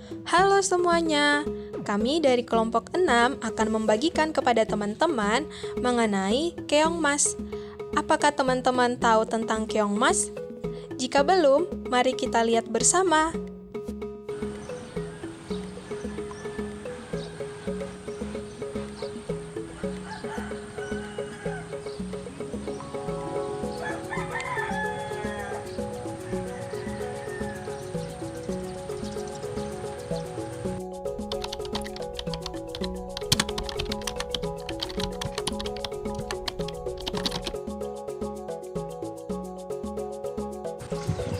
Halo semuanya, kami dari kelompok 6 akan membagikan kepada teman-teman mengenai keongmas. Apakah teman-teman tahu tentang keongmas? Jika belum, mari kita lihat bersama.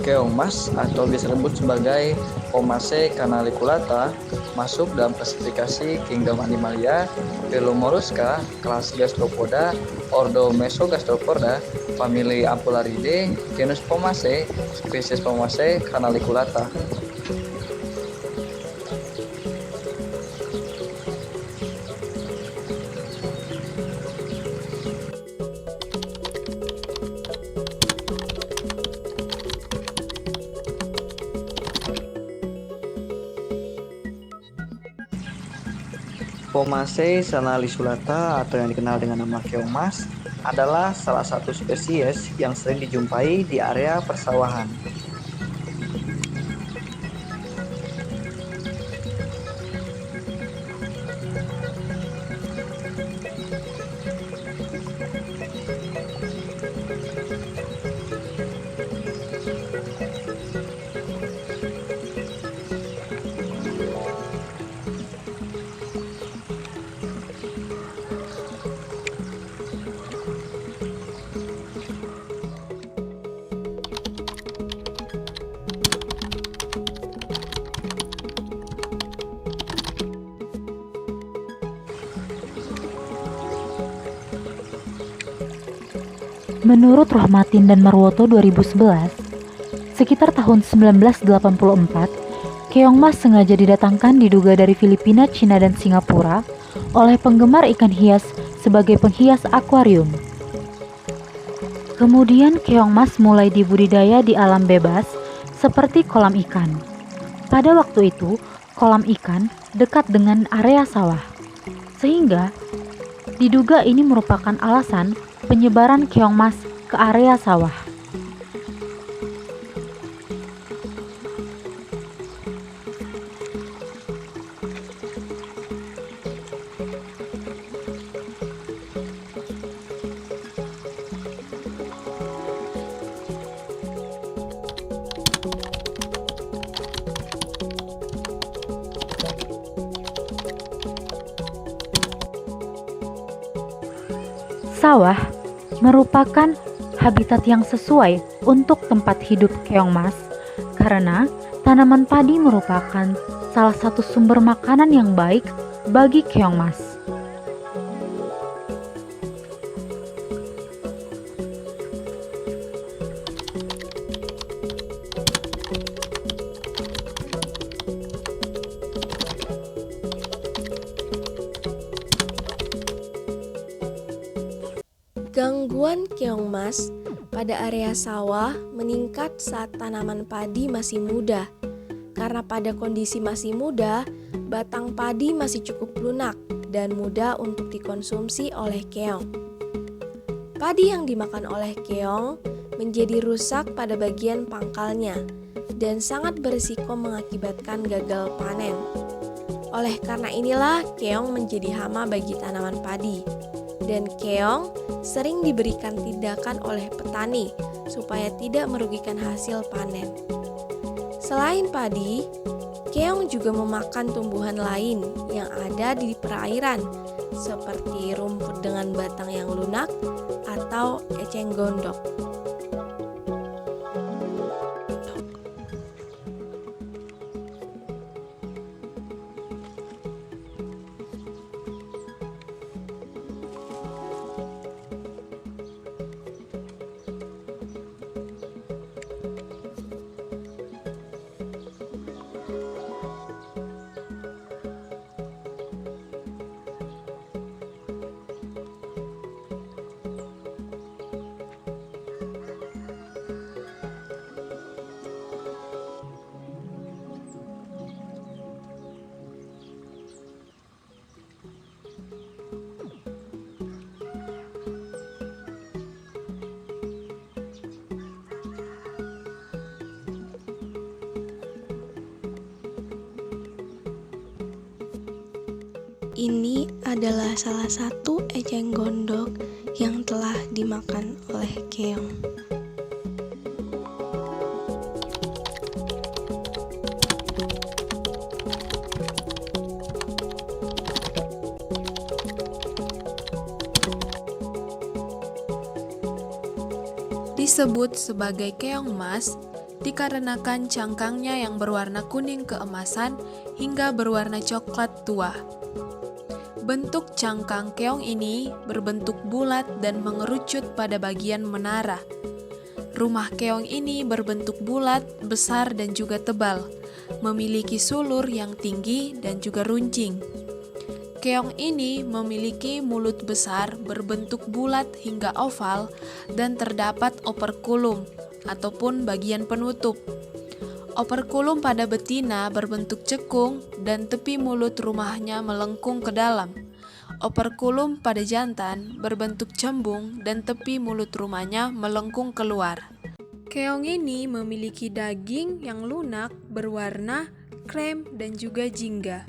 Keongmas atau biasa disebut sebagai Pomace canaliculata masuk dalam klasifikasi kingdom Animalia, phylum Mollusca, kelas Gastropoda, ordo Mesogastropoda, famili Ampullariidae, genus Pomace, spesies Pomace canaliculata. Pomace canaliculata atau yang dikenal dengan nama keongmas adalah salah satu spesies yang sering dijumpai di area persawahan. Menurut Rohmatin dan Marwoto 2011, sekitar tahun 1984, keongmas sengaja didatangkan diduga dari Filipina, Cina, dan Singapura oleh penggemar ikan hias sebagai penghias akuarium. Kemudian keongmas mulai dibudidaya di alam bebas seperti kolam ikan. Pada waktu itu, kolam ikan dekat dengan area sawah, sehingga diduga ini merupakan alasan penyebaran keongmas ke area sawah. Sawah merupakan habitat yang sesuai untuk tempat hidup keongmas karena tanaman padi merupakan salah satu sumber makanan yang baik bagi keongmas. Gangguan keongmas pada area sawah meningkat saat tanaman padi masih muda. Karena pada kondisi masih muda, batang padi masih cukup lunak dan mudah untuk dikonsumsi oleh keong. Padi yang dimakan oleh keong menjadi rusak pada bagian pangkalnya dan sangat berisiko mengakibatkan gagal panen. Oleh karena inilah keong menjadi hama bagi tanaman padi. Dan keong sering diberikan tindakan oleh petani supaya tidak merugikan hasil panen. Selain padi, keong juga memakan tumbuhan lain yang ada di perairan seperti rumput dengan batang yang lunak atau eceng gondok. ini adalah salah satu eceng gondok yang telah dimakan oleh keong. Disebut sebagai keong emas dikarenakan cangkangnya yang berwarna kuning keemasan hingga berwarna coklat tua. Bentuk cangkang keong ini berbentuk bulat dan mengerucut pada bagian menara. Rumah keong ini berbentuk bulat, besar dan juga tebal, memiliki sulur yang tinggi dan juga runcing. Keong ini memiliki mulut besar berbentuk bulat hingga oval dan terdapat operkulum ataupun bagian penutup. Operkulum pada betina berbentuk cekung dan tepi mulut rumahnya melengkung ke dalam. Operkulum pada jantan berbentuk cembung dan tepi mulut rumahnya melengkung keluar. Keong ini memiliki daging yang lunak berwarna krem dan juga jingga.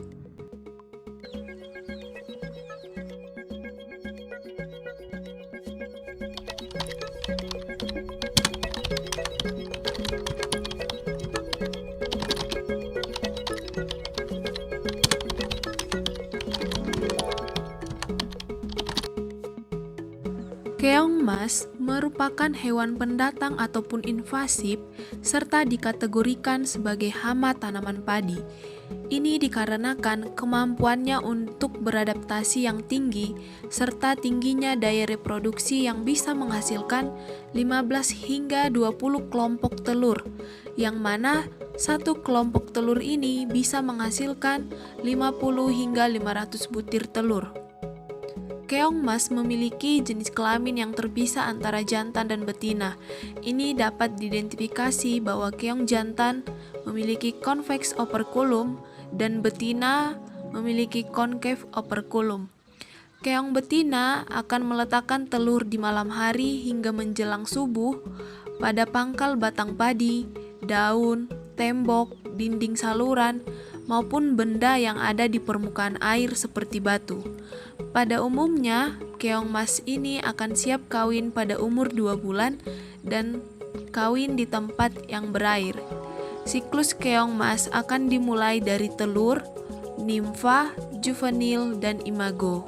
Keong emas merupakan hewan pendatang ataupun invasif serta dikategorikan sebagai hama tanaman padi. Ini dikarenakan kemampuannya untuk beradaptasi yang tinggi serta tingginya daya reproduksi yang bisa menghasilkan 15 hingga 20 kelompok telur, yang mana satu kelompok telur ini bisa menghasilkan 50 hingga 500 butir telur. Keong emas memiliki jenis kelamin yang terpisah antara jantan dan betina. Ini dapat diidentifikasi bahwa keong jantan memiliki convex operculum dan betina memiliki concave operculum. Keong betina akan meletakkan telur di malam hari hingga menjelang subuh pada pangkal batang padi, daun, tembok, dinding saluran, maupun benda yang ada di permukaan air seperti batu. Pada umumnya, keong emas ini akan siap kawin pada umur 2 bulan dan kawin di tempat yang berair. Siklus keong emas akan dimulai dari telur, nimfa, juvenil, dan imago.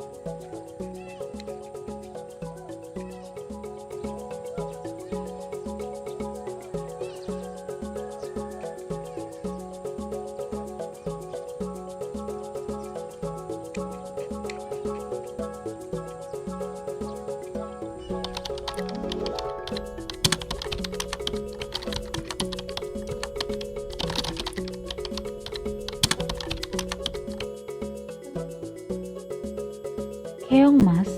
Keong emas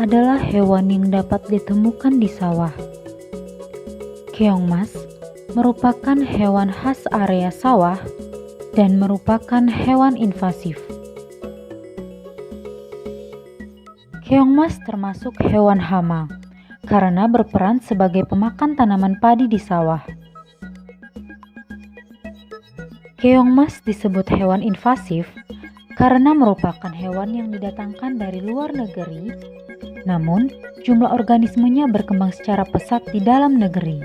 adalah hewan yang dapat ditemukan di sawah. Keong emas merupakan hewan khas area sawah dan merupakan hewan invasif. Keong emas termasuk hewan hama karena berperan sebagai pemakan tanaman padi di sawah. Keong emas disebut hewan invasif karena merupakan hewan yang didatangkan dari luar negeri, namun jumlah organismenya berkembang secara pesat di dalam negeri.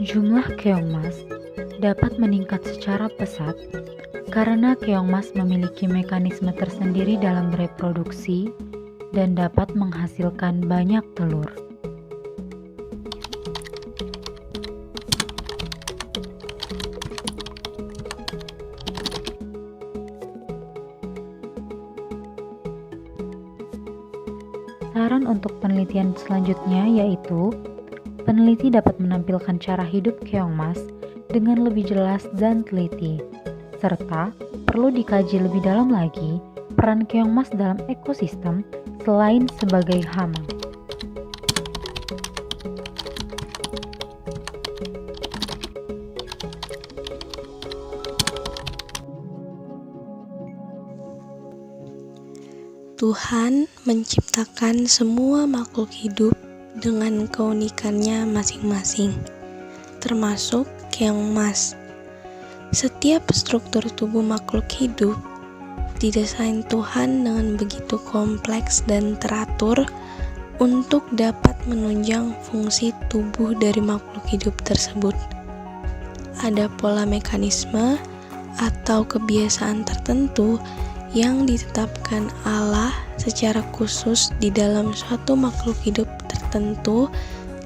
Jumlah keong emas dapat meningkat secara pesat karena keong emas memiliki mekanisme tersendiri dalam bereproduksi dan dapat menghasilkan banyak telur. Saran untuk penelitian selanjutnya yaitu, peneliti dapat menampilkan cara hidup keong emas dengan lebih jelas dan teliti, serta perlu dikaji lebih dalam lagi peran keong emas dalam ekosistem selain sebagai hama. Tuhan menciptakan semua makhluk hidup dengan keunikannya masing-masing, termasuk keong emas. Setiap struktur tubuh makhluk hidup didesain Tuhan dengan begitu kompleks dan teratur untuk dapat menunjang fungsi tubuh dari makhluk hidup tersebut. Ada pola mekanisme atau kebiasaan tertentu yang ditetapkan Allah secara khusus di dalam suatu makhluk hidup tertentu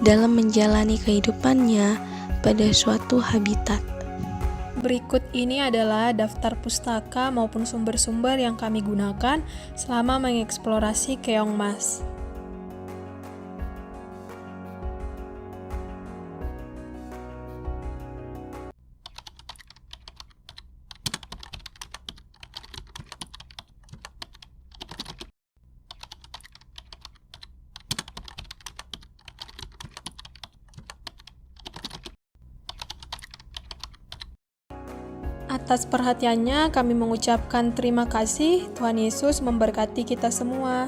dalam menjalani kehidupannya pada suatu habitat. Berikut ini adalah daftar pustaka maupun sumber-sumber yang kami gunakan selama mengeksplorasi Keongmas. Atas perhatiannya, kami mengucapkan terima kasih. Tuhan Yesus memberkati kita semua.